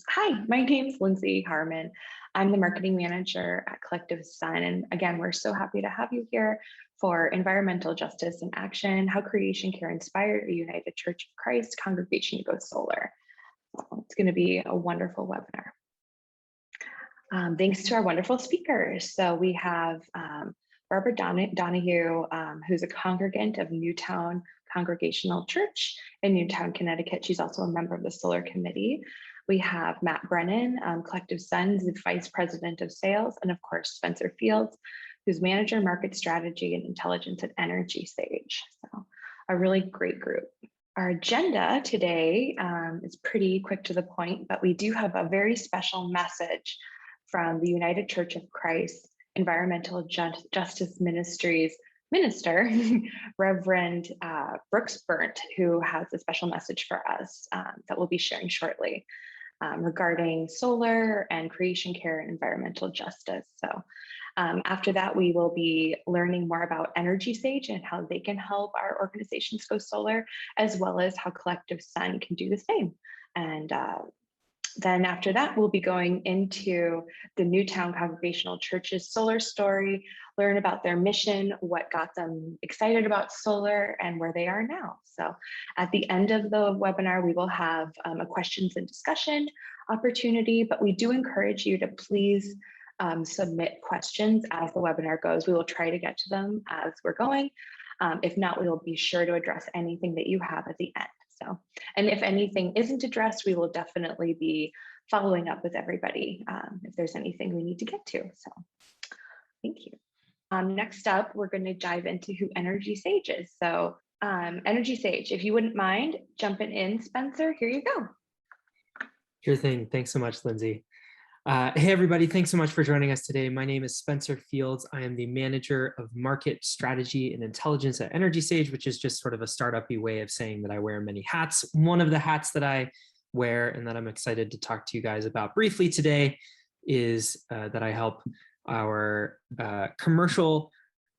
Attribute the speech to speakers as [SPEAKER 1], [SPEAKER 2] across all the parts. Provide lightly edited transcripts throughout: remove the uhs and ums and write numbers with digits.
[SPEAKER 1] Hi, my name's Lindsay Harmon. I'm the marketing manager at CollectiveSun. And again, we're so happy to have you here for Environmental Justice in Action, How Creation Care Inspired a United Church of Christ Congregation to Go Solar. It's going to be a wonderful webinar. Thanks to our wonderful speakers. So we have Barbara Donahue, who's a congregant of Newtown Congregational Church in Newtown, Connecticut. She's also a member of the Solar Committee. We have Matt Brennan, CollectiveSun's Vice President of Sales, and of course, Spencer Fields, who's Manager, Market Strategy and Intelligence at Energy Sage. So a really great group. Our agenda today is pretty quick to the point, but we do have a very special message from the United Church of Christ Environmental Justice Ministries Minister, Reverend Brooks Burnt, who has a special message for us that we'll be sharing shortly regarding solar and creation care and environmental justice. So after that, we will be learning more about Energy Sage and how they can help our organizations go solar, as well as how CollectiveSun can do the same. And then after that, we'll be going into the Newtown Congregational Church's solar story, learn about their mission, what got them excited about solar, and where they are now. So at the end of the webinar, we will have a questions and discussion opportunity, but we do encourage you to please submit questions as the webinar goes. We will try to get to them as we're going. If not, we will be sure to address anything that you have at the end. So, and if anything isn't addressed, we will definitely be following up with everybody if there's anything we need to get to. So thank you. Next up, we're going to dive into who Energy Sage is. So Energy Sage, if you wouldn't mind jumping in, Spencer, here you go.
[SPEAKER 2] Sure thing. Thanks so much, Lindsay. Hey, everybody. Thanks so much for joining us today. My name is Spencer Fields. I am the Manager of Market Strategy and Intelligence at Energy Sage, which is just sort of a startup-y way of saying that I wear many hats. One of the hats that I wear and that I'm excited to talk to you guys about briefly today is that I help our commercial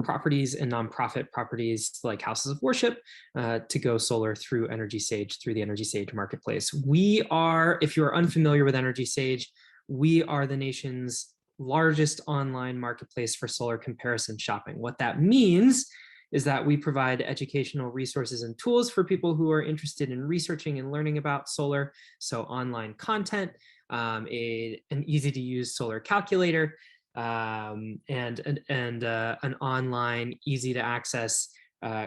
[SPEAKER 2] properties and nonprofit properties like houses of worship to go solar through Energy Sage, through the Energy Sage marketplace. We are, if you are unfamiliar with Energy Sage, we are the nation's largest online marketplace for solar comparison shopping. What that means is that we provide educational resources and tools for people who are interested in researching and learning about solar. So online content, an easy to use solar calculator, and an online, easy to access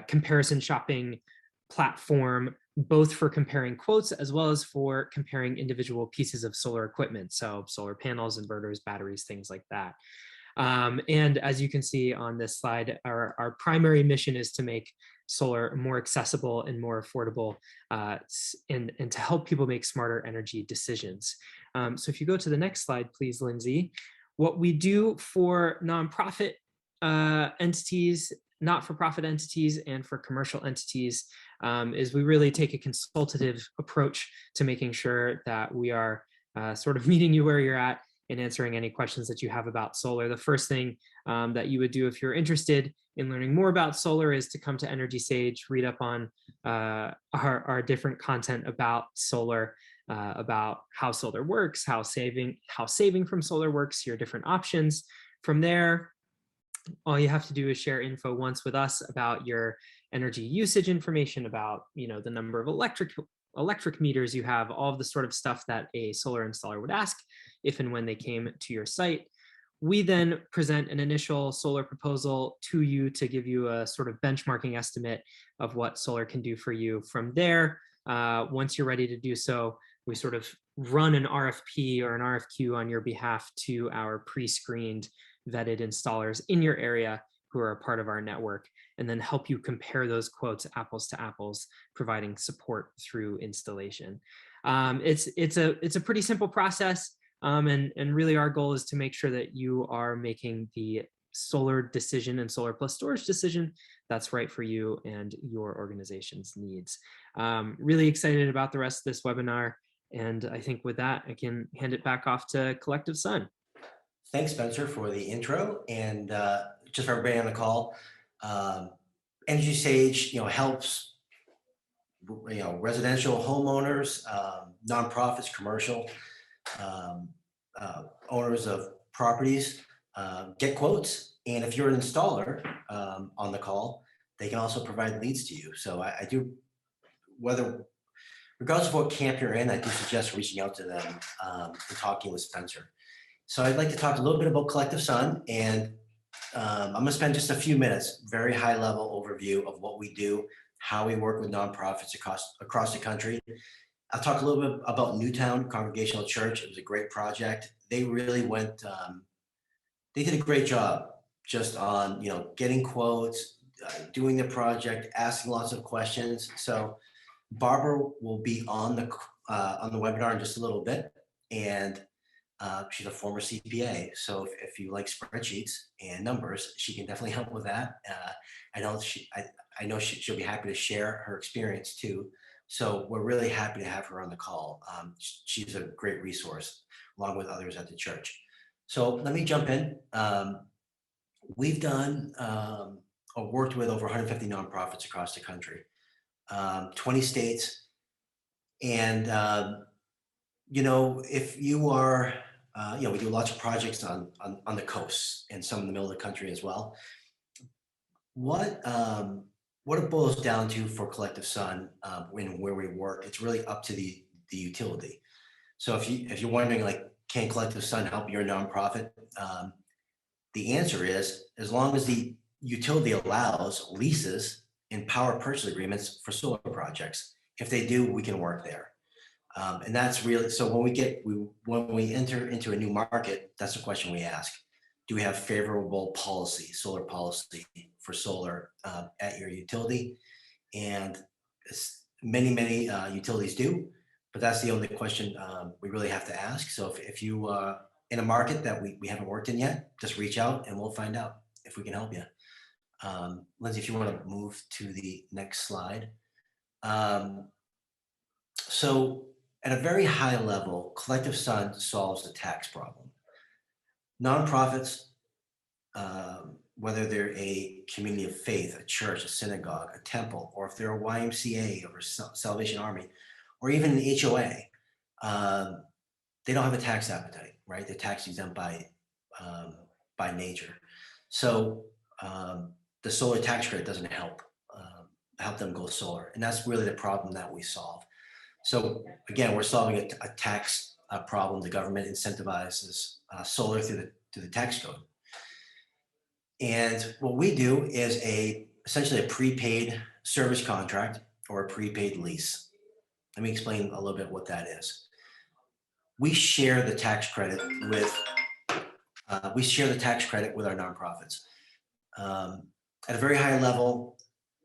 [SPEAKER 2] comparison shopping platform, both for comparing quotes as well as for comparing individual pieces of solar equipment. So solar panels, inverters, batteries, things like that. And as you can see on this slide, our primary mission is to make solar more accessible and more affordable and to help people make smarter energy decisions. So if you go to the next slide, please, Lindsay. What we do for nonprofit entities, not-for-profit entities, and for commercial entities is we really take a consultative approach to making sure that we are sort of meeting you where you're at and answering any questions that you have about solar. The first thing that you would do if you're interested in learning more about solar is to come to Energy Sage, read up on our different content about solar, about how solar works, how saving from solar works, your different options. From there, all you have to do is share info once with us about your energy usage information, about the number of electric meters you have, all of the sort of stuff that a solar installer would ask if and when they came to your site. We then present an initial solar proposal to you to give you a sort of benchmarking estimate of what solar can do for you. From there, once you're ready to do so, we sort of run an RFP or an RFQ on your behalf to our pre-screened, vetted installers in your area who are a part of our network, and then help you compare those quotes apples to apples, providing support through installation. It's a pretty simple process, and really our goal is to make sure that you are making the solar decision and solar plus storage decision that's right for you and your organization's needs. Really excited about the rest of this webinar, and I think with that I can hand it back off to CollectiveSun.
[SPEAKER 3] Thanks, Spencer, for the intro. And just for everybody on the call, Energy Sage, helps residential homeowners, nonprofits, commercial, owners of properties get quotes. And if you're an installer on the call, they can also provide leads to you. So I do, regardless of what camp you're in, I do suggest reaching out to them and talking with Spencer. So I'd like to talk a little bit about CollectiveSun, and I'm going to spend just a few minutes, very high level overview of what we do, how we work with nonprofits across the country. I'll talk a little bit about Newtown Congregational Church. It was a great project. They really went, they did a great job just on, getting quotes, doing the project, asking lots of questions. So Barbara will be on the webinar in just a little bit, and she's a former CPA. So if you like spreadsheets and numbers, she can definitely help with that. I know she'll be happy to share her experience too. So we're really happy to have her on the call. She's a great resource along with others at the church. So let me jump in. We've done or worked with over 150 nonprofits across the country, 20 states. And, if you are, we do lots of projects on the coast and some in the middle of the country as well. What it boils down to for CollectiveSun, where we work, it's really up to the utility. So if you're wondering, like, can CollectiveSun help your nonprofit? The answer is, as long as the utility allows leases and power purchase agreements for solar projects. If they do, we can work there. And that's really, so when we enter into a new market, that's the question we ask. Do we have favorable policy, solar policy for solar at your utility? And many utilities do, but that's the only question we really have to ask. So if you are in a market that we haven't worked in yet, just reach out and we'll find out if we can help you. Lindsay, if you want to move to the next slide. So at a very high level, CollectiveSun solves the tax problem. Nonprofits, whether they're a community of faith, a church, a synagogue, a temple, or if they're a YMCA or a Salvation Army, or even an HOA, they don't have a tax appetite, right? They're tax exempt by nature. So the solar tax credit doesn't help them go solar, and that's really the problem that we solve. So again, we're solving a tax problem. The government incentivizes solar through the tax code. And what we do is essentially a prepaid service contract or a prepaid lease. Let me explain a little bit what that is. We share the tax credit with our nonprofits. At a very high level,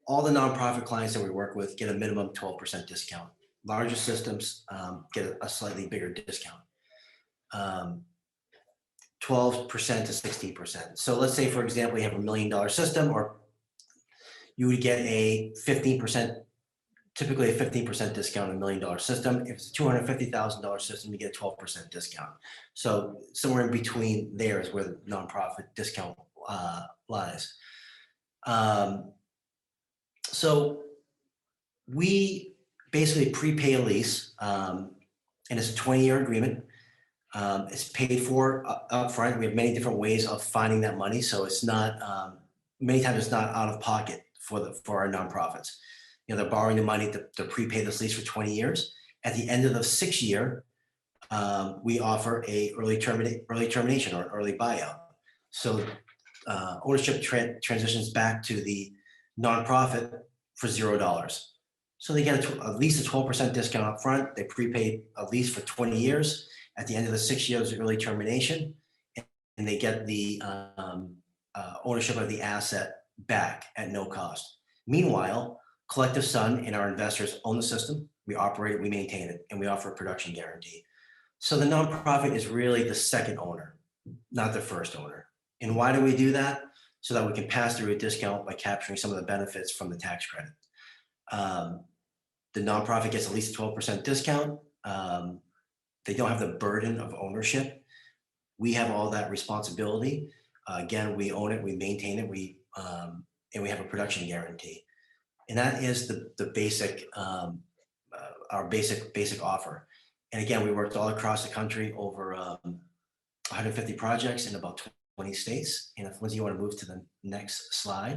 [SPEAKER 3] all the nonprofit clients that we work with get a minimum 12% discount. Larger systems get a slightly bigger discount, 12% to 16%. So let's say, for example, you have $1 million system, or you would get typically a 15% discount on $1 million system. If it's a $250,000 system, you get a 12% discount. So somewhere in between there is where the nonprofit discount lies. So we basically prepay a lease, and it's a 20-year agreement. It's paid for upfront. We have many different ways of finding that money, so it's not many times it's not out of pocket for our nonprofits. They're borrowing the money to prepay this lease for 20 years. At the end of the 6th year, we offer a early termination or an early buyout. So ownership transitions back to the nonprofit for $0. So they get at least a 12% discount up front. They prepaid a lease for 20 years. At the end of the 6 years, early termination, and they get the ownership of the asset back at no cost. Meanwhile, CollectiveSun and our investors own the system. We operate it, we maintain it, and we offer a production guarantee. So the nonprofit is really the second owner, not the first owner. And why do we do that? So that we can pass through a discount by capturing some of the benefits from the tax credit. The nonprofit gets at least a 12% discount. They don't have the burden of ownership. We have all that responsibility. Again, we own it, we maintain it, and we have a production guarantee. And that is the basic, our basic offer. And again, we worked all across the country, over 150 projects in about 20 states. And if Lindsay, you want to move to the next slide.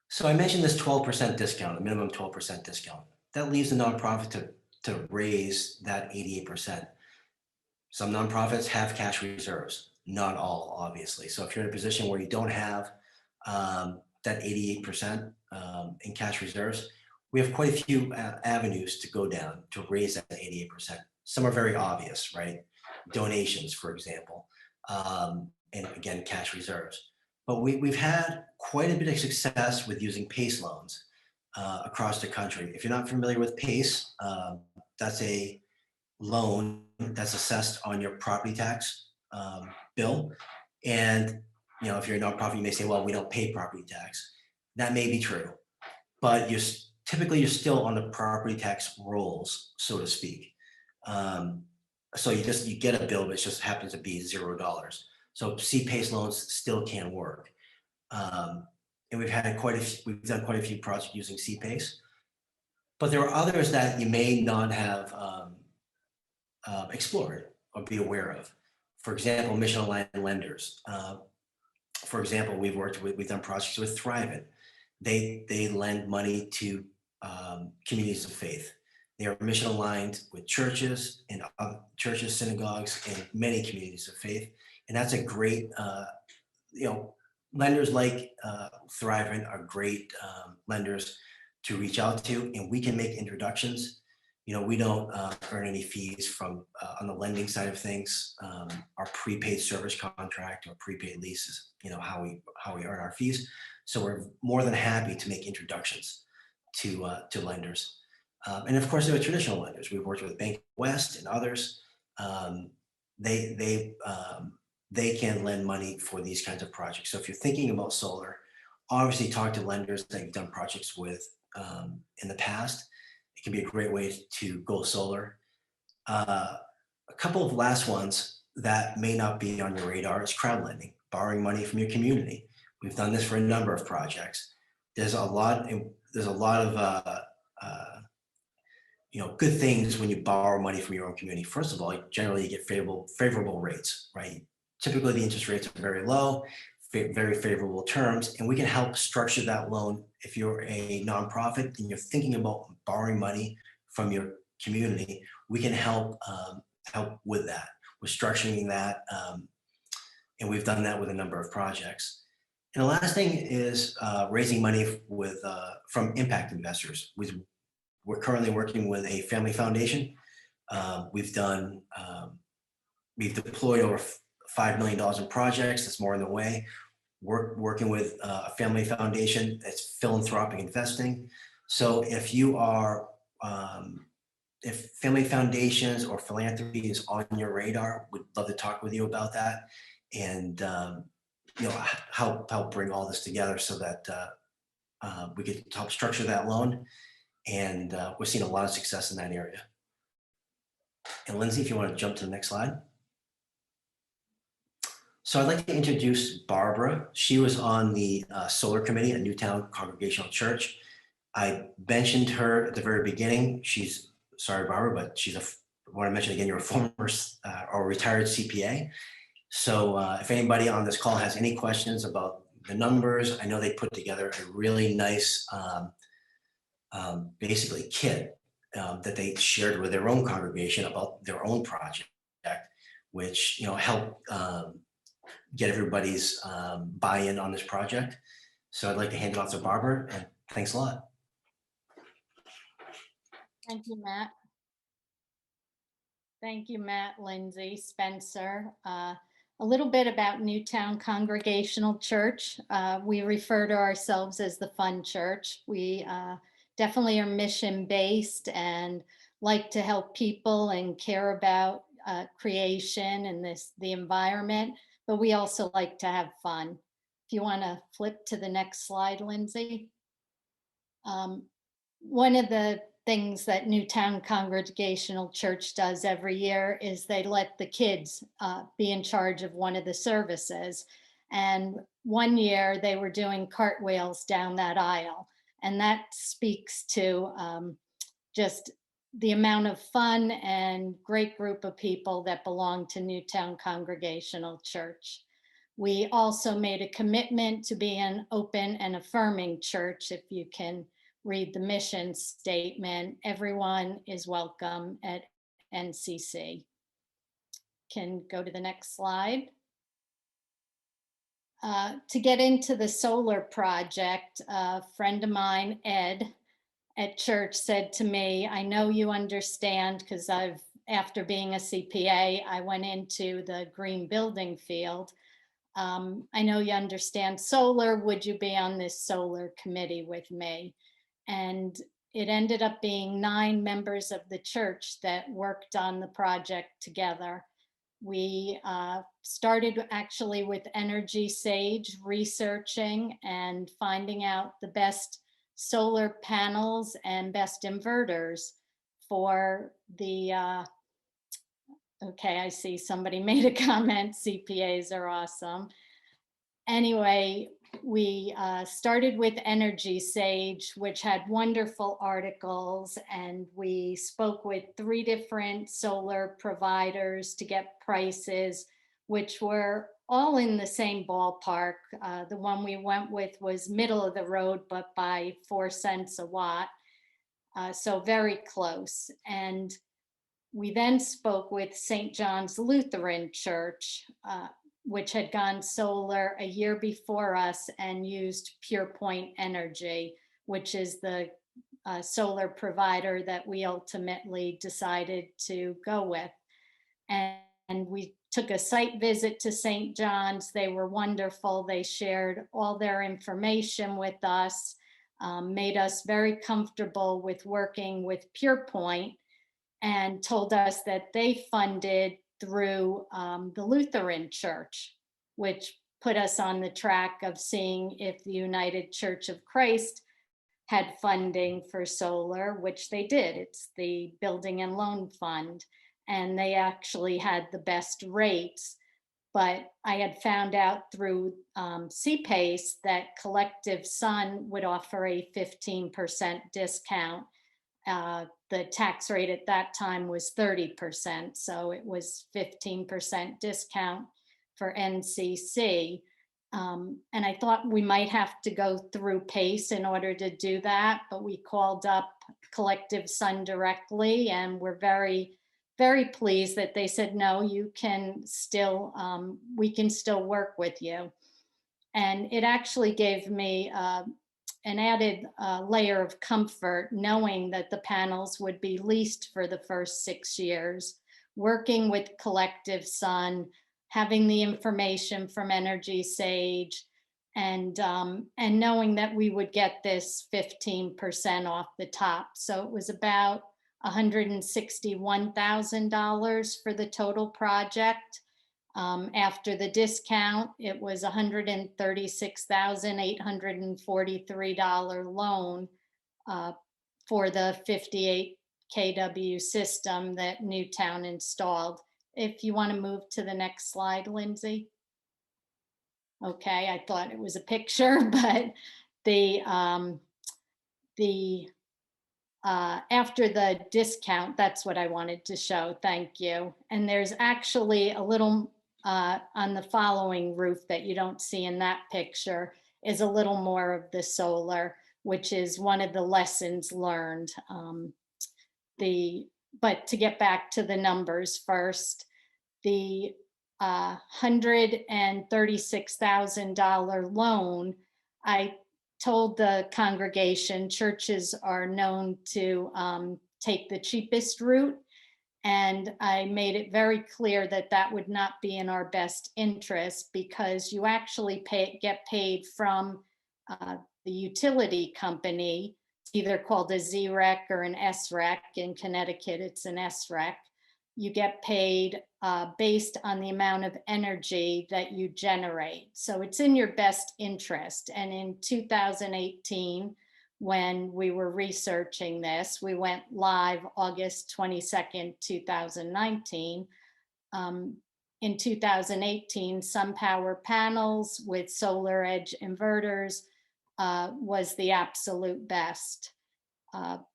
[SPEAKER 3] So I mentioned this 12% discount, a minimum 12% discount. That leaves the nonprofit to raise that 88%. Some nonprofits have cash reserves, not all, obviously. So if you're in a position where you don't have that 88% in cash reserves, we have quite a few avenues to go down to raise that 88%. Some are very obvious, right? Donations, for example, and again, cash reserves. But we've had quite a bit of success with using PACE loans across the country. If you're not familiar with PACE, that's a loan that's assessed on your property tax bill. And if you're a nonprofit, you may say, well, we don't pay property tax. That may be true, but typically you're still on the property tax rolls, so to speak. So you get a bill, but it just happens to be $0. So C-PACE loans still can work. And we've done quite a few projects using C-PACE, but there are others that you may not have explored or be aware of. For example, mission-aligned lenders. For example, we've done projects with Thrive It. They lend money to communities of faith. They are mission aligned with churches and churches, synagogues, and many communities of faith. And that's a great, lenders like Thrive It are great lenders to reach out to, and we can make introductions. We don't earn any fees from on the lending side of things. Our prepaid service contract or prepaid leases, how we earn our fees. So we're more than happy to make introductions to lenders. And of course, there are traditional lenders. We've worked with Bank West and others. They can lend money for these kinds of projects. So if you're thinking about solar, obviously talk to lenders that you've done projects with in the past. It can be a great way to go solar. A couple of last ones that may not be on your radar is crowd lending, borrowing money from your community. We've done this for a number of projects. There's a lot of good things when you borrow money from your own community. First of all, generally you get favorable rates, right? Typically the interest rates are very low, very favorable terms, and we can help structure that loan. If you're a nonprofit and you're thinking about borrowing money from your community, we can help with that. We're structuring that, and we've done that with a number of projects. And the last thing is raising money from impact investors. We're currently working with a family foundation. We've deployed over $5 million in projects. That's more in the way. We're working with a family foundation that's philanthropic investing. So if family foundations or philanthropy is on your radar, we'd love to talk with you about that and help bring all this together so that we could help structure that loan. And we're seeing a lot of success in that area. And Lindsay, if you want to jump to the next slide. So I'd like to introduce Barbara. She was on the solar committee at Newtown Congregational Church. I mentioned her at the very beginning. Sorry, Barbara, but I want to mention again, you're a former or retired CPA. So if anybody on this call has any questions about the numbers, I know they put together a really nice basically kit that they shared with their own congregation about their own project, which helped get everybody's buy-in on this project. So I'd like to hand it off to Barbara, and thanks a lot.
[SPEAKER 4] Thank you, Matt. Thank you, Matt, Lindsay, Spencer. A little bit about Newtown Congregational Church. We refer to ourselves as the Fun Church. We definitely are mission-based and like to help people and care about creation and the environment, but we also like to have fun. If you want to flip to the next slide, Lindsay. One of the things that Newtown Congregational Church does every year is they let the kids be in charge of one of the services. And one year they were doing cartwheels down that aisle. And that speaks to just the amount of fun and great group of people that belong to Newtown Congregational Church. We also made a commitment to be an open and affirming church. If you can read the mission statement, everyone is welcome at NCC. Can go to the next slide. To get into the solar project, a friend of mine, Ed, at church said to me, I know you understand, because after being a CPA, I went into the green building field. I know you understand solar. Would you be on this solar committee with me? And it ended up being 9 members of the church that worked on the project together. We started actually with Energy Sage, researching and finding out the best solar panels and best inverters for the, okay, I see somebody made a comment, CPAs are awesome. Anyway, we started with Energy Sage, which had wonderful articles, and we spoke with 3 different solar providers to get prices, which were all in the same ballpark. The one we went with was middle of the road, but by 4 cents a watt, so very close. And we then spoke with St. John's Lutheran Church, which had gone solar a year before us and used Pure Point Energy, which is the solar provider that we ultimately decided to go with. And we took a site visit to St. John's. They were wonderful. They shared all their information with us, made us very comfortable with working with Pure Point, and told us that they funded through the Lutheran Church, which put us on the track of seeing if the United Church of Christ had funding for solar, which they did. It's the Building and Loan Fund, and they actually had the best rates. But I had found out through CPACE that CollectiveSun would offer a 15% discount. The tax rate at that time was 30%, so it was 15% discount for NCC. And I thought we might have to go through PACE in order to do that, but we called up CollectiveSun directly, and we're very, very pleased that they said, no, you can still, we can still work with you. And it actually gave me an added layer of comfort knowing that the panels would be leased for the first 6 years, working with CollectiveSun, having the information from Energy Sage, and knowing that we would get this 15% off the top. So it was about $161,000 for the total project. After the discount, it was $136,843 loan for the 58 kW system that Newtown installed. If you want to move to the next slide, Lindsay. Okay, I thought it was a picture, but after the discount, that's what I wanted to show. Thank you. And there's actually a little on the following roof that you don't see in that picture is a little more of the solar, which is one of the lessons learned. But to get back to the numbers first, the $136,000 loan, I told the congregation churches are known to take the cheapest route. And I made it very clear that that would not be in our best interest, because you actually get paid from the utility company. It's either called a ZREC or an SREC. In Connecticut, it's an SREC. You get paid based on the amount of energy that you generate. So it's in your best interest. And in 2018, when we were researching this, we went live August 22nd, 2019. In 2018, SunPower panels with Solar Edge inverters was the absolute best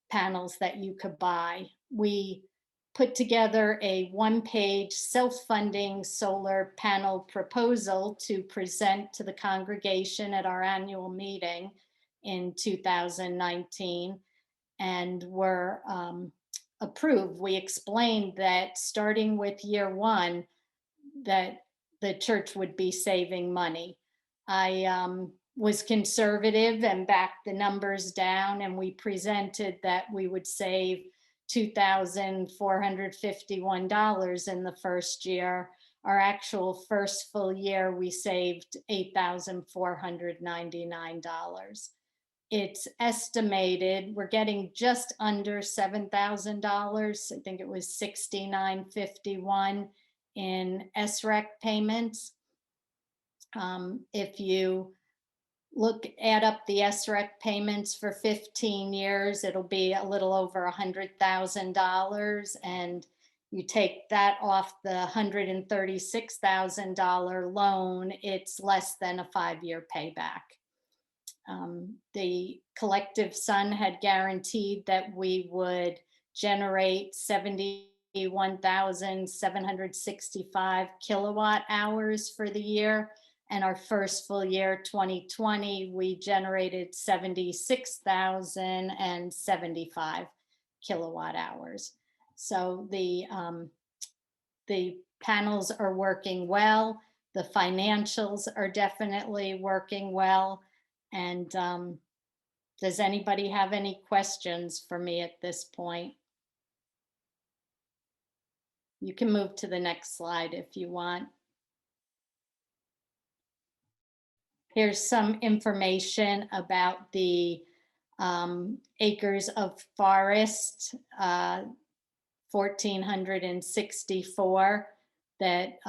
[SPEAKER 4] panels that you could buy. we put together a one-page self-funding solar panel proposal to present to the congregation at our annual meeting in 2019, and were approved. We explained that starting with year one, that the church would be saving money. I was conservative and backed the numbers down, and we presented that we would save $2,451 in the first year. Our actual first full year, we saved $8,499. It's estimated we're getting just under $7,000. I think it was $6,951 in SREC payments. If you add up the SREC payments for 15 years, it'll be a little over $100,000. And you take that off the $136,000 loan, it's less than a 5-year payback. The CollectiveSun had guaranteed that we would generate 71,765 kilowatt hours for the year. And our first full year, 2020, we generated 76,075 kilowatt hours. So the panels are working well. The financials are definitely working well. And does anybody have any questions for me at this point? You can move to the next slide if you want. Here's some information about the acres of forest, 1,464 that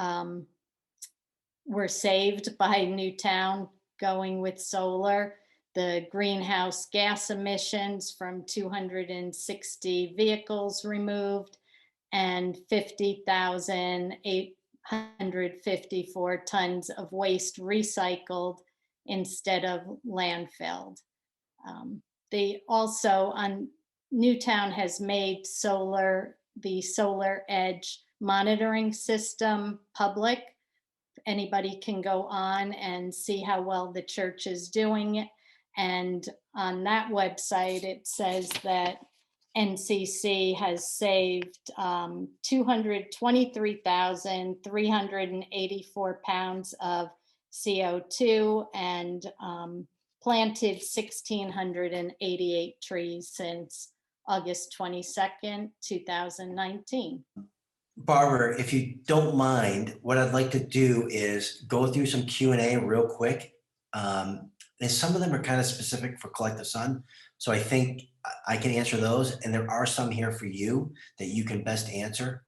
[SPEAKER 4] were saved by Newtown going with solar. The greenhouse gas emissions from 260 vehicles removed, and 50,854 tons of waste recycled instead of landfilled. They also, Newtown has made the Solar Edge monitoring system public. Anybody can go on and see how well the church is doing it. And on that website, it says that NCC has saved 223,384 pounds of CO2 and planted 1,688 trees since August 22nd, 2019.
[SPEAKER 3] Barbara, if you don't mind, what I'd like to do is go through some Q&A real quick. And some of them are kind of specific for CollectiveSun. So I think I can answer those. And there are some here for you that you can best answer.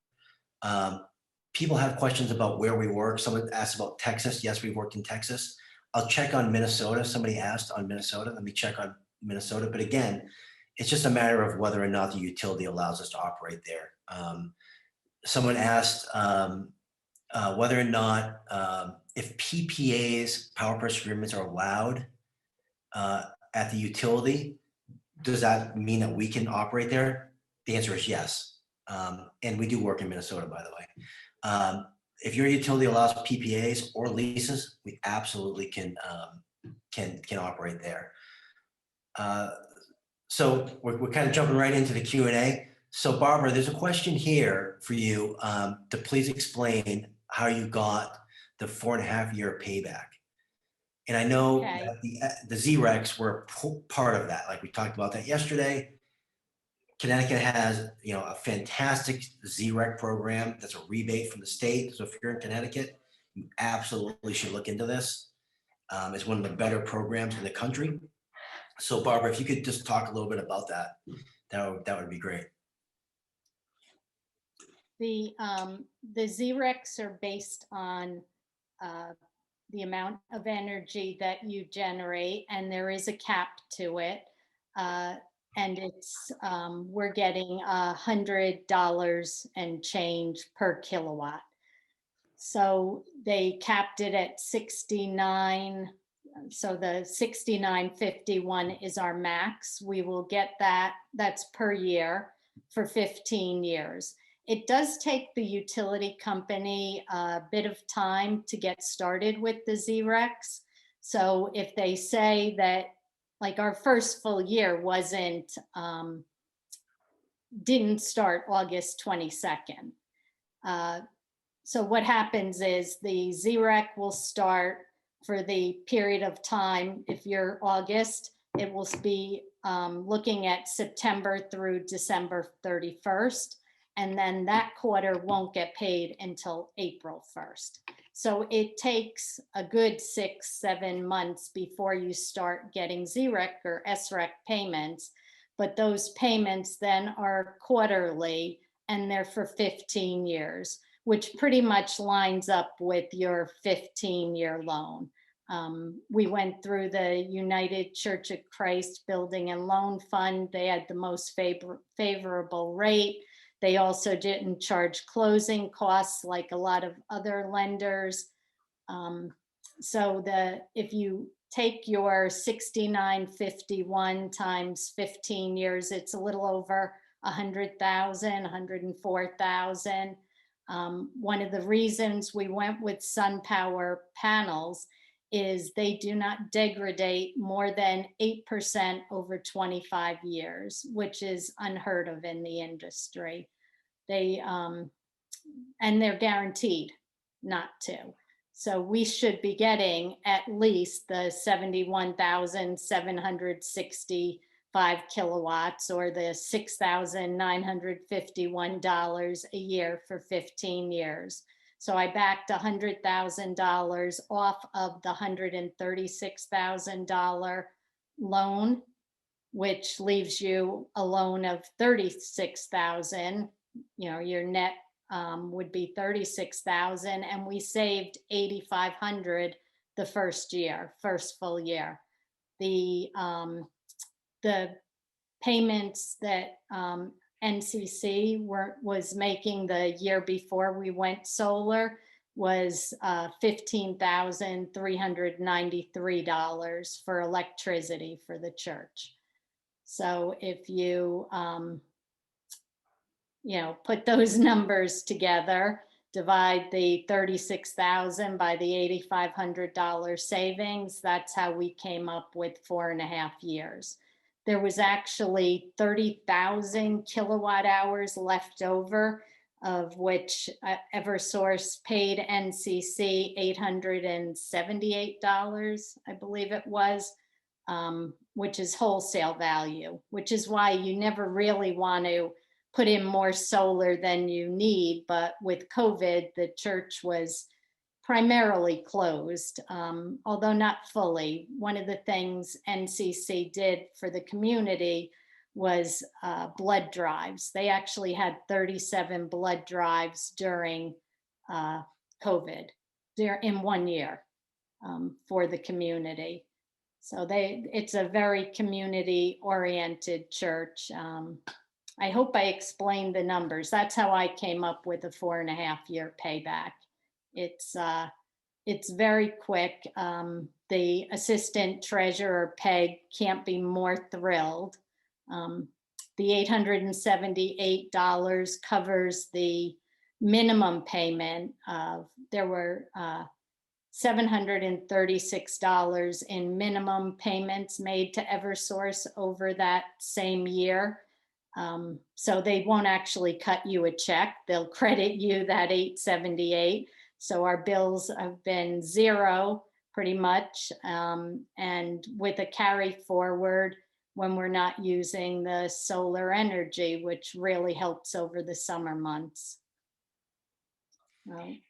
[SPEAKER 3] People have questions about where we work. Someone asked about Texas. Yes, we worked in Texas. I'll check on Minnesota. Somebody asked on Minnesota. Let me check on Minnesota. But again, it's just a matter of whether or not the utility allows us to operate there. Someone asked whether or not if PPAs, power purchase agreements, are allowed at the utility, does that mean that we can operate there? The answer is yes. And we do work in Minnesota, by the way. If your utility allows PPAs or leases, we absolutely can operate there. So we're kind of jumping right into the Q&A. So Barbara, there's a question here for you to please explain how you got the 4.5-year payback. And I know that the ZRECs were part of that. Like we talked about that yesterday. Connecticut has, a fantastic ZREC program that's a rebate from the state. So if you're in Connecticut, you absolutely should look into this. It's one of the better programs in the country. So Barbara, if you could just talk a little bit about that, that would be great.
[SPEAKER 4] The ZRECs are based on the amount of energy that you generate, and there is a cap to it. And it's we're getting $100 and change per kilowatt. So they capped it at 69. So the 69.51 is our max. We will get that. That's per year. for 15 years. It does take the utility company a bit of time to get started with the ZRECs. So if they say that, like, our first full year didn't start August 22nd. So what happens is the ZREC will start for the period of time. If you're August, it will be looking at September through December 31st. And then that quarter won't get paid until April 1st. So it takes a good 6-7 months before you start getting ZREC or SREC payments. But those payments then are quarterly, and they're for 15 years, which pretty much lines up with your 15-year loan. We went through the United Church of Christ Building and Loan Fund. They had the most favorable rate. They also didn't charge closing costs like a lot of other lenders. So if you take your 6951 times 15 years, it's a little over 100,000, 104,000. One of the reasons we went with SunPower panels is they do not degrade more than 8% over 25 years, which is unheard of in the industry. And they're guaranteed not to. So we should be getting at least the 71,765 kilowatts or the $6,951 a year for 15 years. So I backed $100,000 off of the $136,000 loan, which leaves you a loan of $36,000. Your net would be $36,000, and we saved $8,500 the first full year. The payments that NCC was making the year before we went solar was $15,393 for electricity for the church. So if you put those numbers together, divide the 36,000 by the $8,500 savings, that's how we came up with 4.5 years. There was actually 30,000 kilowatt hours left over, of which Eversource paid NCC $878, I believe it was, which is wholesale value, which is why you never really want to put in more solar than you need. But with COVID, the church was primarily closed, although not fully. One of the things NCC did for the community was blood drives. They actually had 37 blood drives during COVID in 1 year for the community. So it's a very community-oriented church. I hope I explained the numbers. That's how I came up with a 4.5-year payback. It's very quick. The assistant treasurer, Peg, can't be more thrilled. The $878 covers the minimum payment. There were $736 in minimum payments made to Eversource over that same year. So they won't actually cut you a check. They'll credit you that $878. So our bills have been zero pretty much. And with a carry forward when we're not using the solar energy, which really helps over the summer months. Right.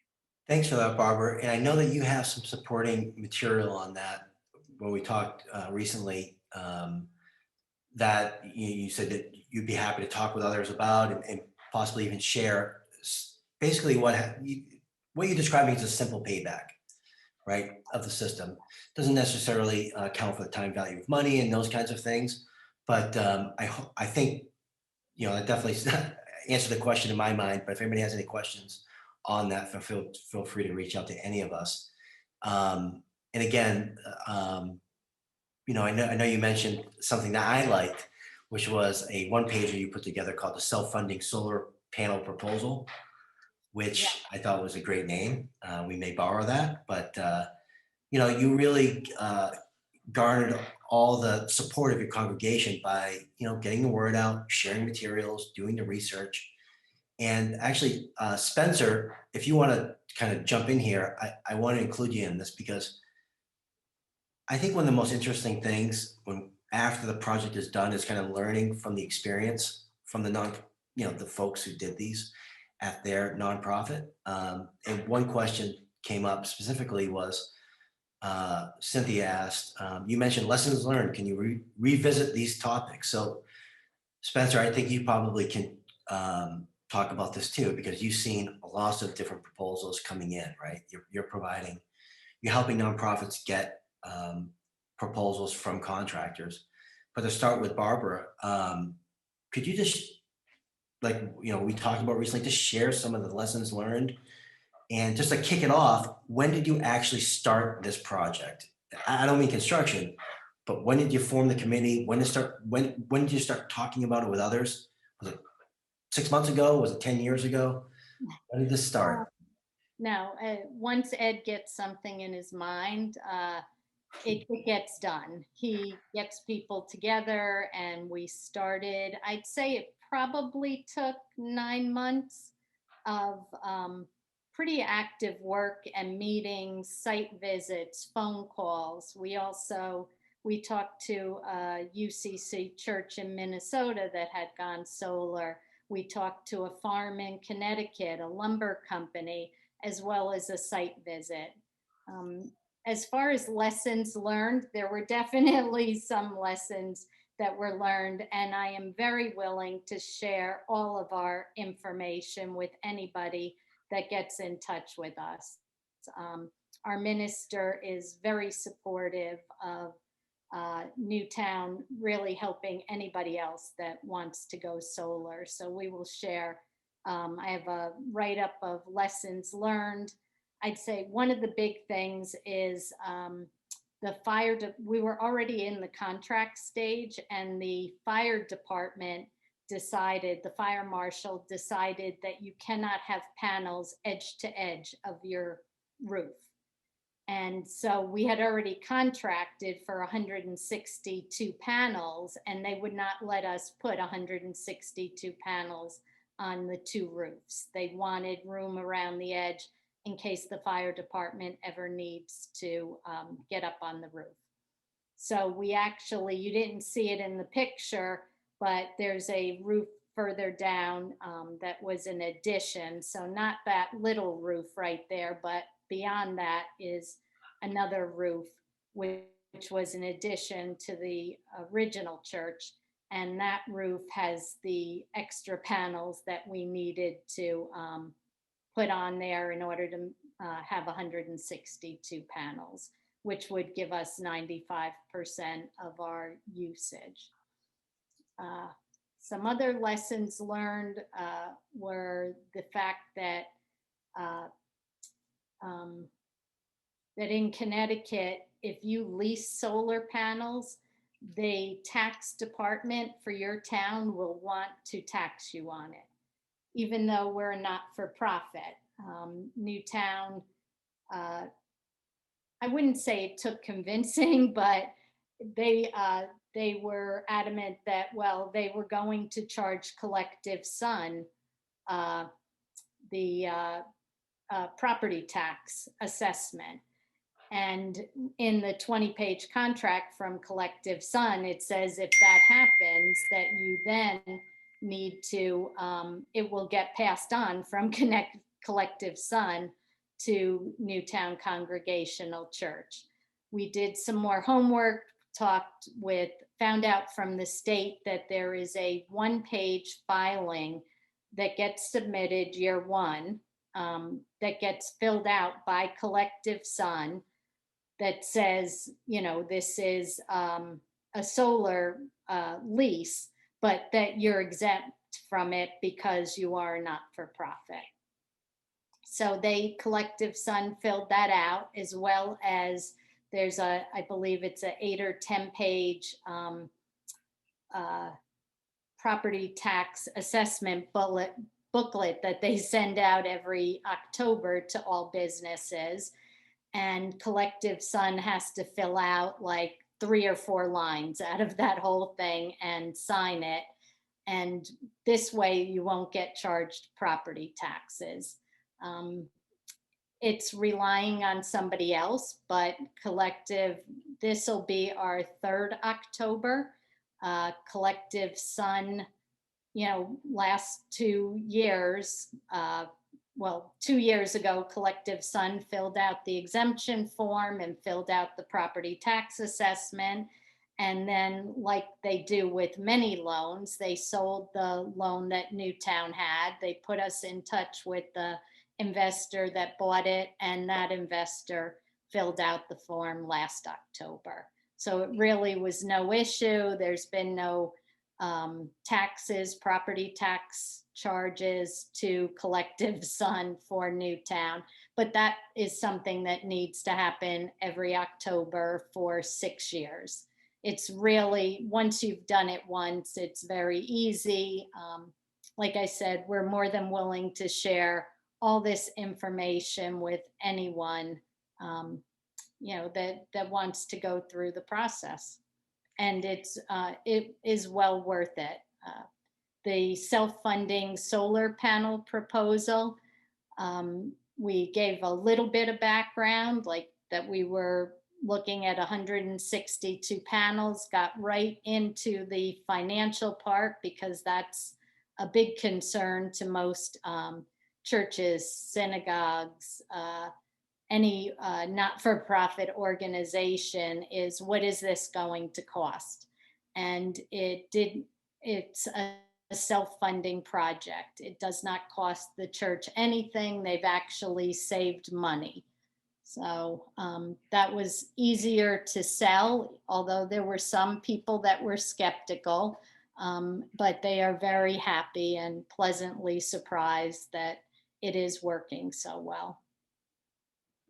[SPEAKER 3] Thanks for that, Barbara. And I know that you have some supporting material on that when we talked recently, that you said that you'd be happy to talk with others about and possibly even share. Basically what you're describing is a simple payback, right, of the system. Doesn't necessarily account for the time value of money and those kinds of things. But I think, that definitely answered the question in my mind. But if anybody has any questions on that, feel free to reach out to any of us. And again, I know you mentioned something that I liked, which was a one-pager you put together called the Self-Funding Solar Panel Proposal, which I thought was a great name. We may borrow that, but you really garnered all the support of your congregation by getting the word out, sharing materials, doing the research. And actually, Spencer, if you want to kind of jump in here, I want to include you in this because I think one of the most interesting things after the project is done is kind of learning from the experience from the folks who did these at their nonprofit. And one question came up specifically was, Cynthia asked, you mentioned lessons learned. Can you revisit these topics? So Spencer, I think you probably can talk about this too, because you've seen lots of different proposals coming in, right? You're helping nonprofits get proposals from contractors. But to start with Barbara, could you just, we talked about recently, just share some of the lessons learned, and just to kick it off, when did you actually start this project? I don't mean construction, but when did you form the committee? When did you start talking about it with others? Was it 6 months ago? Was it 10 years ago? When did this start?
[SPEAKER 4] No, once Ed gets something in his mind, it gets done. He gets people together and we started, I'd say it probably took 9 months of pretty active work and meetings, site visits, phone calls. We talked to a UCC church in Minnesota that had gone solar. We talked to a farm in Connecticut, a lumber company, as well as a site visit. As far as lessons learned, there were definitely some lessons that were learned, and I am very willing to share all of our information with anybody that gets in touch with us. Our minister is very supportive of Newtown really helping anybody else that wants to go solar. So we will share. I have a write-up of lessons learned. I'd say one of the big things is we were already in the contract stage, and the fire department the fire marshal decided that you cannot have panels edge to edge of your roof. And so we had already contracted for 162 panels, and they would not let us put 162 panels on the two roofs. They wanted room around the edge in case the fire department ever needs to get up on the roof. So you didn't see it in the picture, but there's a roof further down that was an addition. So not that little roof right there, but beyond that is another roof, which was an addition to the original church. And that roof has the extra panels that we needed to put on there in order to have 162 panels, which would give us 95% of our usage. Some other lessons learned were the fact that that in Connecticut, if you lease solar panels, the tax department for your town will want to tax you on it, even though we're not for profit. Newtown, I wouldn't say it took convincing, but they were adamant that, well, they were going to charge CollectiveSun the property tax assessment. And in the 20-page contract from CollectiveSun, it says if that happens, that you then need to, it will get passed on from CollectiveSun to Newtown Congregational Church. We did some more homework, found out from the state that there is a one-page filing that gets submitted year one, that gets filled out by CollectiveSun, that says, this is a solar lease, but that you're exempt from it because you are not for profit. So CollectiveSun filled that out, as well as there's I believe it's an 8 or 10 page property tax assessment booklet that they send out every October to all businesses. And CollectiveSun has to fill out like 3 or 4 lines out of that whole thing and sign it. And this way you won't get charged property taxes. It's relying on somebody else, but this will be our 3rd October. CollectiveSun, last 2 years, 2 years ago, CollectiveSun filled out the exemption form and filled out the property tax assessment. And then, like they do with many loans, they sold the loan that Newtown had. They put us in touch with the investor that bought it, and that investor filled out the form last October. So it really was no issue. There's been no taxes, property tax charges to CollectiveSun for Newtown, but that is something that needs to happen every October for 6 years. It's really, once you've done it once, it's very easy. Like I said, we're more than willing to share all this information with anyone, that wants to go through the process. And it is well worth it. The self-funding solar panel proposal, we gave a little bit of background, like that we were looking at 162 panels, got right into the financial part because that's a big concern to most churches, synagogues, any not-for-profit organization, is what is this going to cost? And it's a self-funding project. It does not cost the church anything. They've actually saved money. So that was easier to sell, although there were some people that were skeptical, but they are very happy and pleasantly surprised that it is working so well.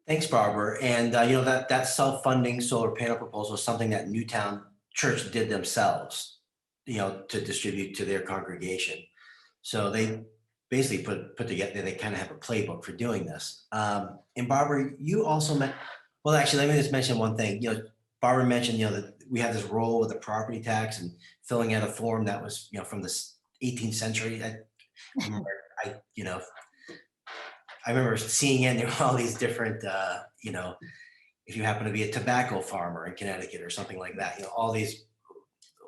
[SPEAKER 3] Thanks, Barbara. And that self-funding solar panel proposal is something that Newtown Church did themselves, to distribute to their congregation. So they basically put together, they kind of have a playbook for doing this. And Barbara, you also actually, let me just mention one thing. Barbara mentioned, that we had this role with the property tax and filling out a form that was, from the 18th century. I remember seeing it, and there were all these different, if you happen to be a tobacco farmer in Connecticut or something like that, all these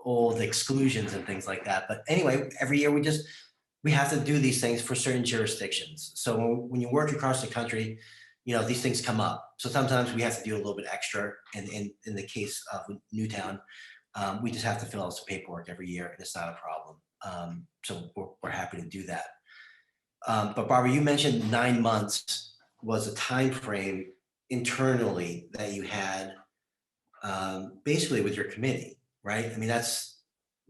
[SPEAKER 3] old exclusions and things like that. But anyway, every year we have to do these things for certain jurisdictions. So when you work across the country, these things come up. So sometimes we have to do a little bit extra. And in the case of Newtown, we just have to fill out some paperwork every year, and it's not a problem. So we're happy to do that. But Barbara, you mentioned 9 months was a time frame internally that you had, basically with your committee, right? I mean, was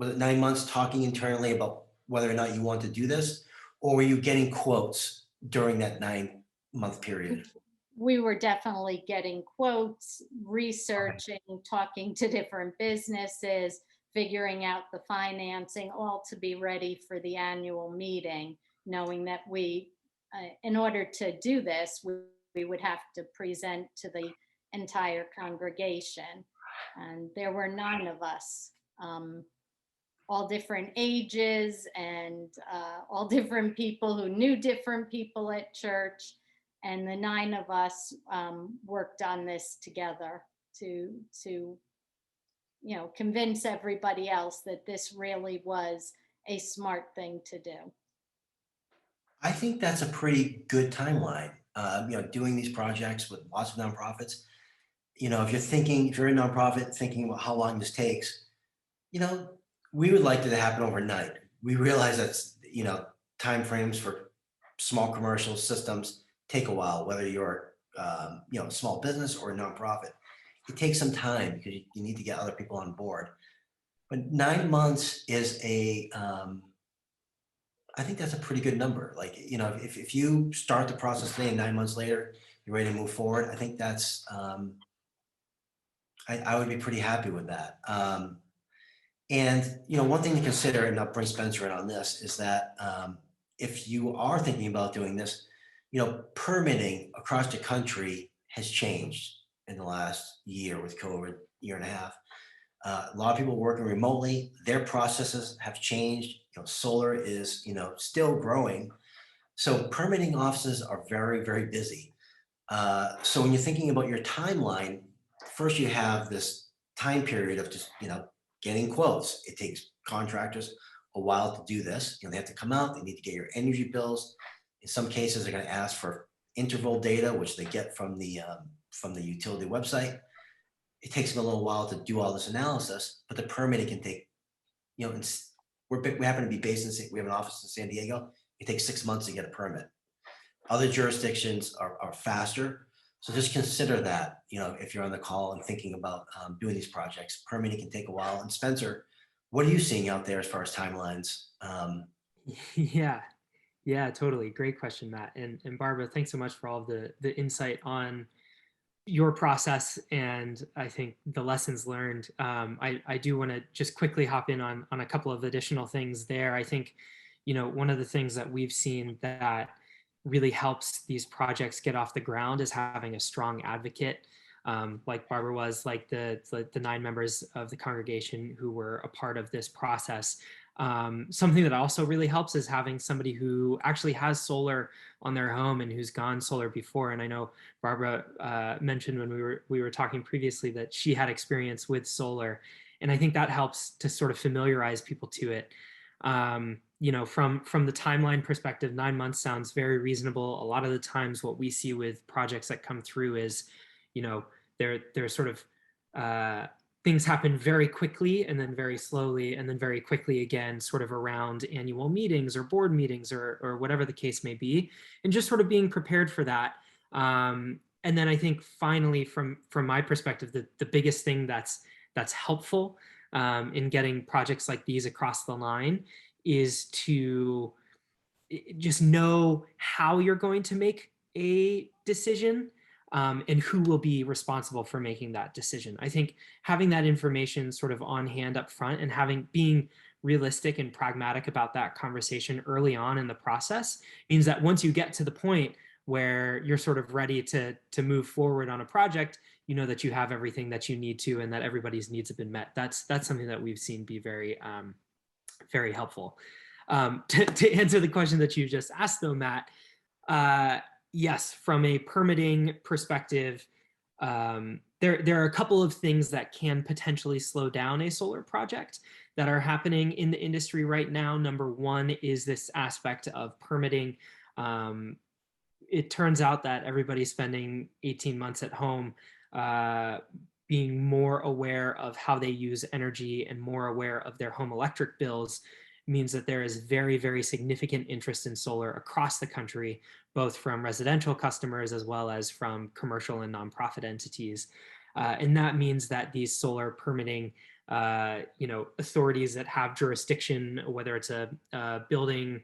[SPEAKER 3] it 9 months talking internally about whether or not you want to do this, or were you getting quotes during that 9-month period?
[SPEAKER 4] We were definitely getting quotes, researching, talking to different businesses, figuring out the financing, all to be ready for the annual meeting, knowing that in order to do this, we would have to present to the entire congregation. And there were 9 of us, all different ages and all different people who knew different people at church. And the 9 of us worked on this together to convince everybody else that this really was a smart thing to do.
[SPEAKER 3] I think that's a pretty good timeline. Doing these projects with lots of nonprofits. If you're a nonprofit thinking about how long this takes, we would like it to happen overnight. We realize that's, timeframes for small commercial systems take a while, whether you're, a small business or a nonprofit. It takes some time because you need to get other people on board. But 9 months is I think that's a pretty good number. Like, if you start the process today and 9 months later, you're ready to move forward, I think that's, I would be pretty happy with that. And, one thing to consider, and I'll bring Spencer in on this, is that if you are thinking about doing this, permitting across the country has changed in the last year with COVID, year and a half. A lot of people working remotely, their processes have changed. Solar is, still growing. So permitting offices are very, very busy. So when you're thinking about your timeline, first you have this time period of just, getting quotes. It takes contractors a while to do this. They have to come out, they need to get your energy bills. In some cases, they're going to ask for interval data, which they get from the utility website. It takes them a little while to do all this analysis, but the permitting can take, we happen to be based we have an office in San Diego. It takes 6 months to get a permit. Other jurisdictions are faster. So just consider that, if you're on the call and thinking about doing these projects, permitting can take a while. And Spencer, what are you seeing out there as far as timelines?
[SPEAKER 2] Yeah, totally. Great question, Matt. And Barbara, thanks so much for all of the insight on your process and I think the lessons learned. I do want to just quickly hop in on a couple of additional things there. I think, one of the things that we've seen that really helps these projects get off the ground is having a strong advocate, like Barbara was, like the 9 members of the congregation who were a part of this process. Something that also really helps is having somebody who actually has solar on their home and who's gone solar before. And I know Barbara mentioned when we were talking previously that she had experience with solar, and I think that helps to sort of familiarize people to it. From the timeline perspective, 9 months sounds very reasonable. A lot of the times what we see with projects that come through is, they're sort of things happen very quickly and then very slowly and then very quickly again, sort of around annual meetings or board meetings or whatever the case may be, and just sort of being prepared for that. And then I think finally, from my perspective, the biggest thing that's helpful in getting projects like these across the line is to just know how you're going to make a decision and who will be responsible for making that decision. I think having that information sort of on hand up front and being realistic and pragmatic about that conversation early on in the process means that once you get to the point where you're sort of ready to move forward on a project, that you have everything that you need to and that everybody's needs have been met. That's something that we've seen be very, very helpful. To answer the question that you just asked though, Matt, yes, from a permitting perspective, there are a couple of things that can potentially slow down a solar project that are happening in the industry right now. Number one is this aspect of permitting. It turns out that everybody's spending 18 months at home, being more aware of how they use energy and more aware of their home electric bills means that there is very, very significant interest in solar across the country, both from residential customers as well as from commercial and nonprofit entities. And that means that these solar permitting authorities that have jurisdiction, whether it's a building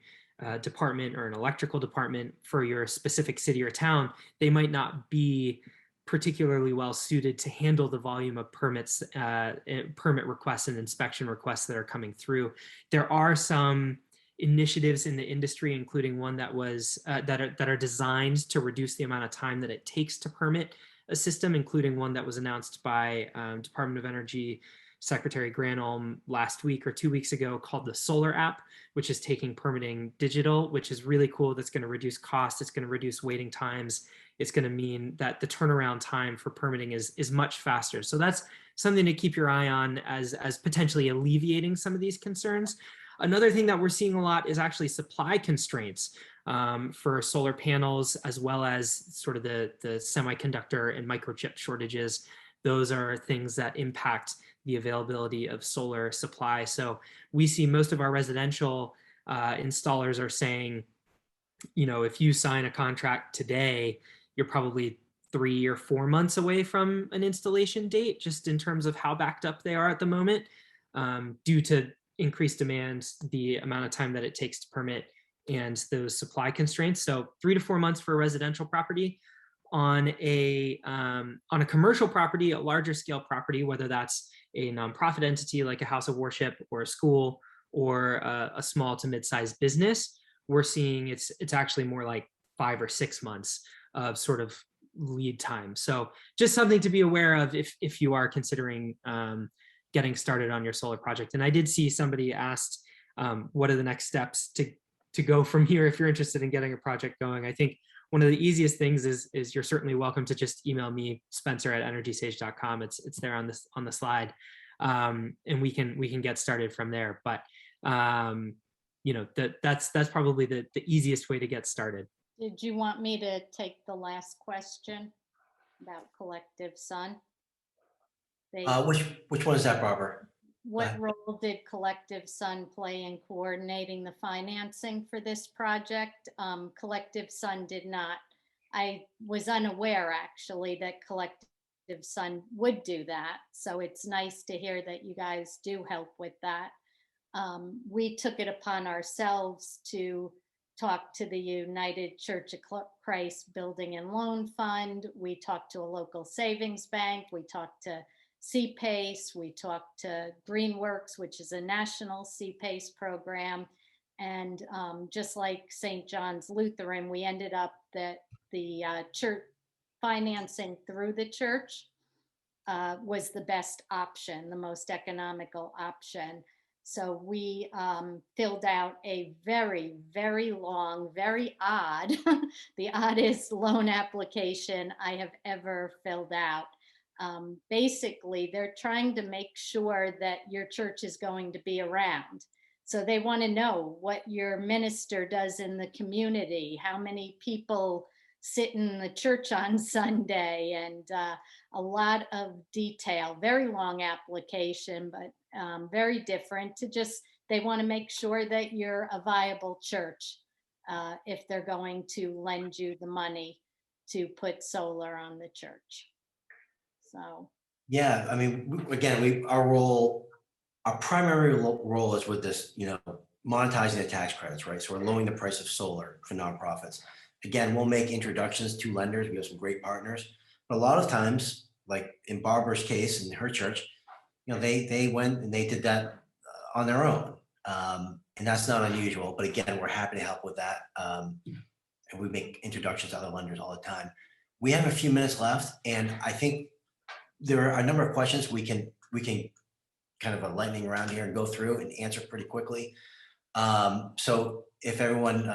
[SPEAKER 2] department or an electrical department for your specific city or town, they might not be particularly well suited to handle the volume of permits, permit requests and inspection requests that are coming through. There are some initiatives in the industry, including one that was that are designed to reduce the amount of time that it takes to permit a system, including one that was announced by Department of Energy Secretary Granholm last week or 2 weeks ago, called the Solar App, which is taking permitting digital, which is really cool. That's going to reduce costs. It's going to reduce waiting times. It's going to mean that the turnaround time for permitting is much faster. So that's something to keep your eye on as potentially alleviating some of these concerns. Another thing that we're seeing a lot is actually supply constraints for solar panels, as well as sort of the semiconductor and microchip shortages. Those are things that impact the availability of solar supply. So we see most of our residential installers are saying, if you sign a contract today, you're probably 3 or 4 months away from an installation date, just in terms of how backed up they are at the moment, due to increased demand, the amount of time that it takes to permit, and those supply constraints. So 3 to 4 months for a residential property. On a commercial property, a larger scale property, whether that's a nonprofit entity like a house of worship or a school or a small to mid-sized business, we're seeing it's actually more like 5 or 6 months of sort of lead time. So just something to be aware of if you are considering getting started on your solar project. And I did see somebody asked, what are the next steps to go from here if you're interested in getting a project going. I think one of the easiest things is you're certainly welcome to just email me, spencer@energysage.com. It's there on the slide, and we can get started from there. But that's probably the easiest way to get started.
[SPEAKER 4] Did you want me to take the last question about CollectiveSun?
[SPEAKER 3] Which one is that, Barbara?
[SPEAKER 4] What role did CollectiveSun play in coordinating the financing for this project? CollectiveSun did not. I was unaware actually that CollectiveSun would do that. So it's nice to hear that you guys do help with that. We took it upon ourselves to talked to the United Church of Christ Building and Loan Fund. We talked to a local savings bank. We talked to CPACE. We talked to Greenworks, which is a national CPACE program. And just like St. John's Lutheran, we ended up that the church financing through the church was the best option, the most economical option. So we filled out a very, very long, very odd, the oddest loan application I have ever filled out. Basically, they're trying to make sure that your church is going to be around. So they want to know what your minister does in the community, how many people sit in the church on Sunday, and a lot of detail, very long application, but very different to just, they want to make sure that you're a viable church if they're going to lend you the money to put solar on the church. So.
[SPEAKER 3] Yeah, I mean, our primary role is with this, monetizing the tax credits, right? So we're lowering the price of solar for nonprofits. Again, we'll make introductions to lenders. We have some great partners, but a lot of times, like in Barbara's case in her church, they went and they did that on their own. And that's not unusual, but again, we're happy to help with that. And we make introductions to other lenders all the time. We have a few minutes left, and I think there are a number of questions we can kind of a lightning round here and go through and answer pretty quickly. So if everyone,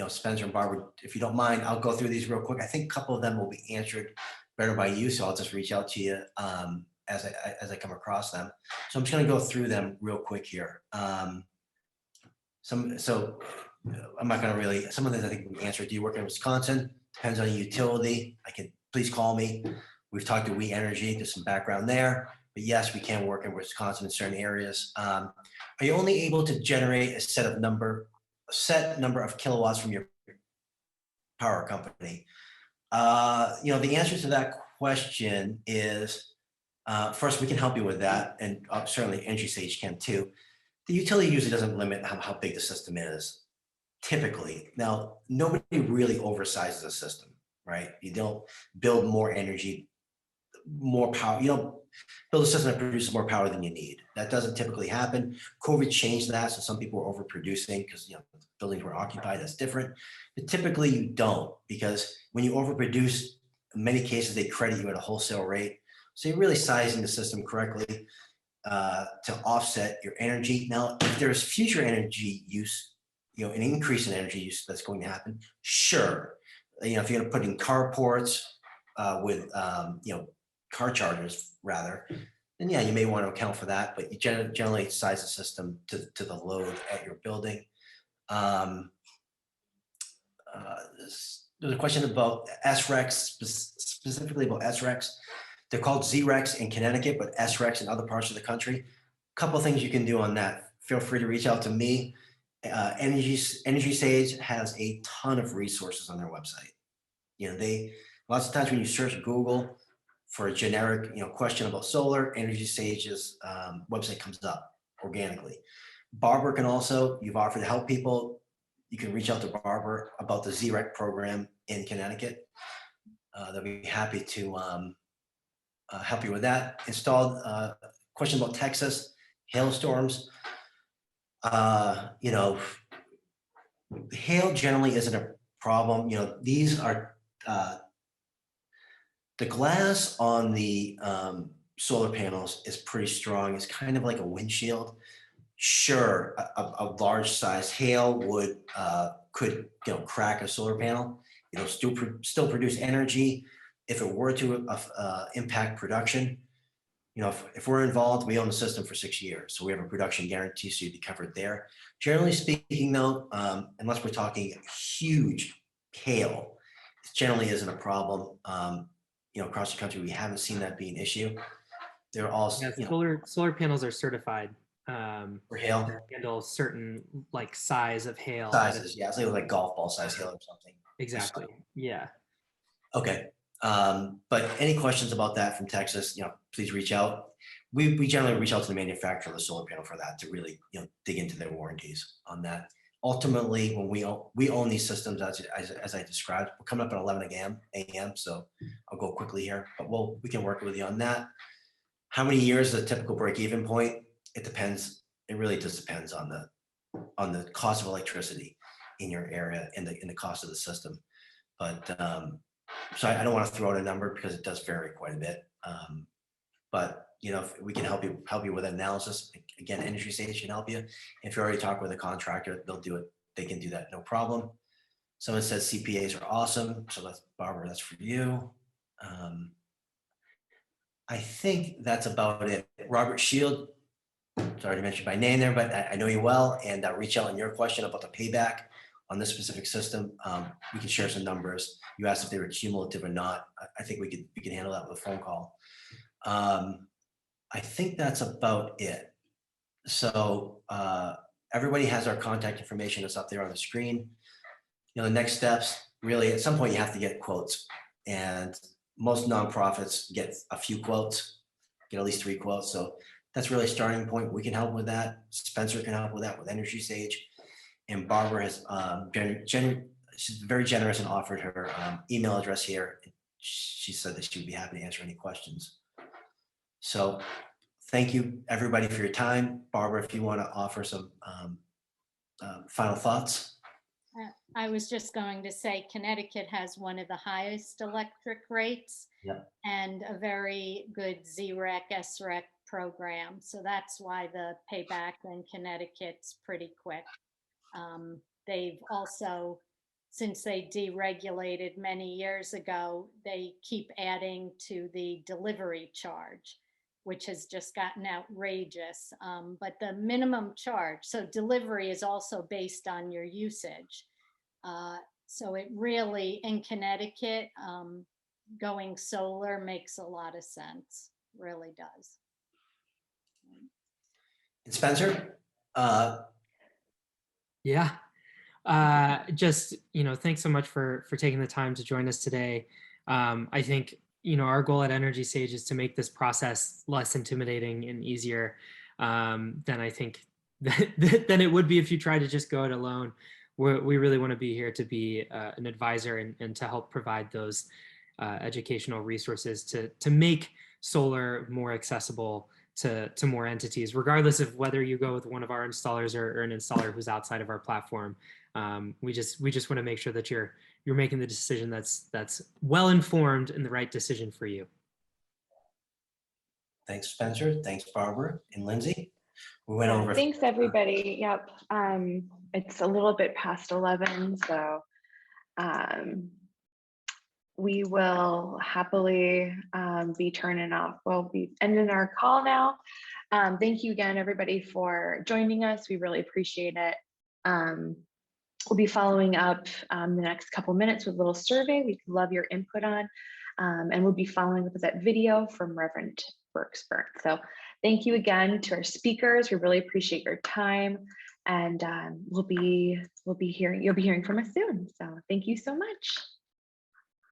[SPEAKER 3] Spencer and Barbara, if you don't mind, I'll go through these real quick. I think a couple of them will be answered better by you, so I'll just reach out to you as I come across them. So I'm just going to go through them real quick here. I'm not going to really, some of these I think we answered. Do you work in Wisconsin? Depends on the utility. Please call me. We've talked to We Energy, there's some background there, but yes, we can work in Wisconsin in certain areas. Are you only able to generate a set number of kilowatts from your power company? The answer to that question is, first, we can help you with that, and certainly EnergySage can too. The utility usually doesn't limit how big the system is, typically. Now, nobody really oversizes a system, right? You don't build more energy, more power. You don't build a system that produces more power than you need. That doesn't typically happen. COVID changed that, so some people were overproducing because buildings were occupied. That's different. But typically you don't, because when you overproduce, in many cases they credit you at a wholesale rate. So you're really sizing the system correctly to offset your energy. Now, if there's future energy use, an increase in energy use that's going to happen, sure. If you're going to put in carports with car chargers rather, then yeah, you may want to account for that, but you generally size the system to the load at your building. There's a question about SRECs, specifically about SRECs. They're called ZRECs in Connecticut, but SRECs in other parts of the country. A couple of things you can do on that. Feel free to reach out to me. EnergySage has a ton of resources on their website. Lots of times when you search Google for a generic, question about solar, EnergySage's website comes up organically. Barbara can also, you've offered to help people. You can reach out to Barbara about the ZREC program in Connecticut. They'll be happy to help you with that. Installed question about Texas, hailstorms. You know, hail generally isn't a problem. You know, these are the glass on the solar panels is pretty strong. It's kind of like a windshield. Sure, a large size hail would could crack a solar panel. It'll still produce energy. If it were to impact production, if we're involved, we own the system for 6 years, so we have a production guarantee, so you'd be covered there. Generally speaking, though, unless we're talking huge hail, it generally isn't a problem. Across the country, we haven't seen that be an issue. They're all
[SPEAKER 2] solar panels are certified
[SPEAKER 3] for hail
[SPEAKER 2] to handle certain like size of hail
[SPEAKER 3] sizes. Yeah, it's like golf ball size hail or something.
[SPEAKER 2] Exactly. Yeah.
[SPEAKER 3] Okay. But any questions about that from Texas, please reach out. We generally reach out to the manufacturer of the solar panel for that to really, dig into their warranties on that. Ultimately, when we own these systems, as I described, we're coming up at 11 a.m. So I'll go quickly here, but we can work with you on that. How many years is a typical break-even point? It depends. It really just depends on the cost of electricity in your area and the cost of the system. But so I don't want to throw out a number because it does vary quite a bit. But if we can help you with analysis, again, Energy Sage can help you. If you already talk with a contractor, they'll do it. They can do that, no problem. Someone says CPAs are awesome. So that's Barbara, that's for you. I think that's about it. Robert Shield, sorry to mention my name there, but I know you well, and reach out on your question about the payback on this specific system. We can share some numbers. You asked if they were cumulative or not. I think we can handle that with a phone call. I think that's about it. So everybody has our contact information that's up there on the screen. The next steps, really, at some point you have to get quotes, and most nonprofits get a few quotes, get at least 3 quotes. So that's really a starting point. We can help with that. Spencer can help with that with Energy Sage. And Barbara has she's very generous and offered her email address here. She said that she would be happy to answer any questions. So thank you everybody for your time. Barbara, if you want to offer some final thoughts.
[SPEAKER 4] I was just going to say Connecticut has one of the highest electric rates.
[SPEAKER 3] Yep.
[SPEAKER 4] And a very good ZREC, SREC program. So that's why the payback in Connecticut's pretty quick. They've also, since they deregulated many years ago, they keep adding to the delivery charge, which has just gotten outrageous. But the minimum charge, so delivery is also based on your usage. So it really, in Connecticut, going solar makes a lot of sense, really does.
[SPEAKER 3] And Spencer?
[SPEAKER 2] Yeah. Just, thanks so much for taking the time to join us today. I think, our goal at Energy Sage is to make this process less intimidating and easier than I think than it would be if you try to just go it alone. We really want to be here to be an advisor and to help provide those educational resources to make solar more accessible to more entities, regardless of whether you go with one of our installers or an installer who's outside of our platform. We just want to make sure that you're making the decision that's well informed and the right decision for you.
[SPEAKER 3] Thanks, Spencer. Thanks, Barbara and Lindsay. We went over.
[SPEAKER 1] Thanks, everybody. Yep. It's a little bit past 11, so we will happily be turning off. We'll be ending our call now. Thank you again, everybody, for joining us. We really appreciate it. We'll be following up the next couple minutes with a little survey we'd love your input on. And we'll be following up with that video from Reverend Burksburn. So thank you again to our speakers. We really appreciate your time. And you'll be hearing from us soon. So thank you so much.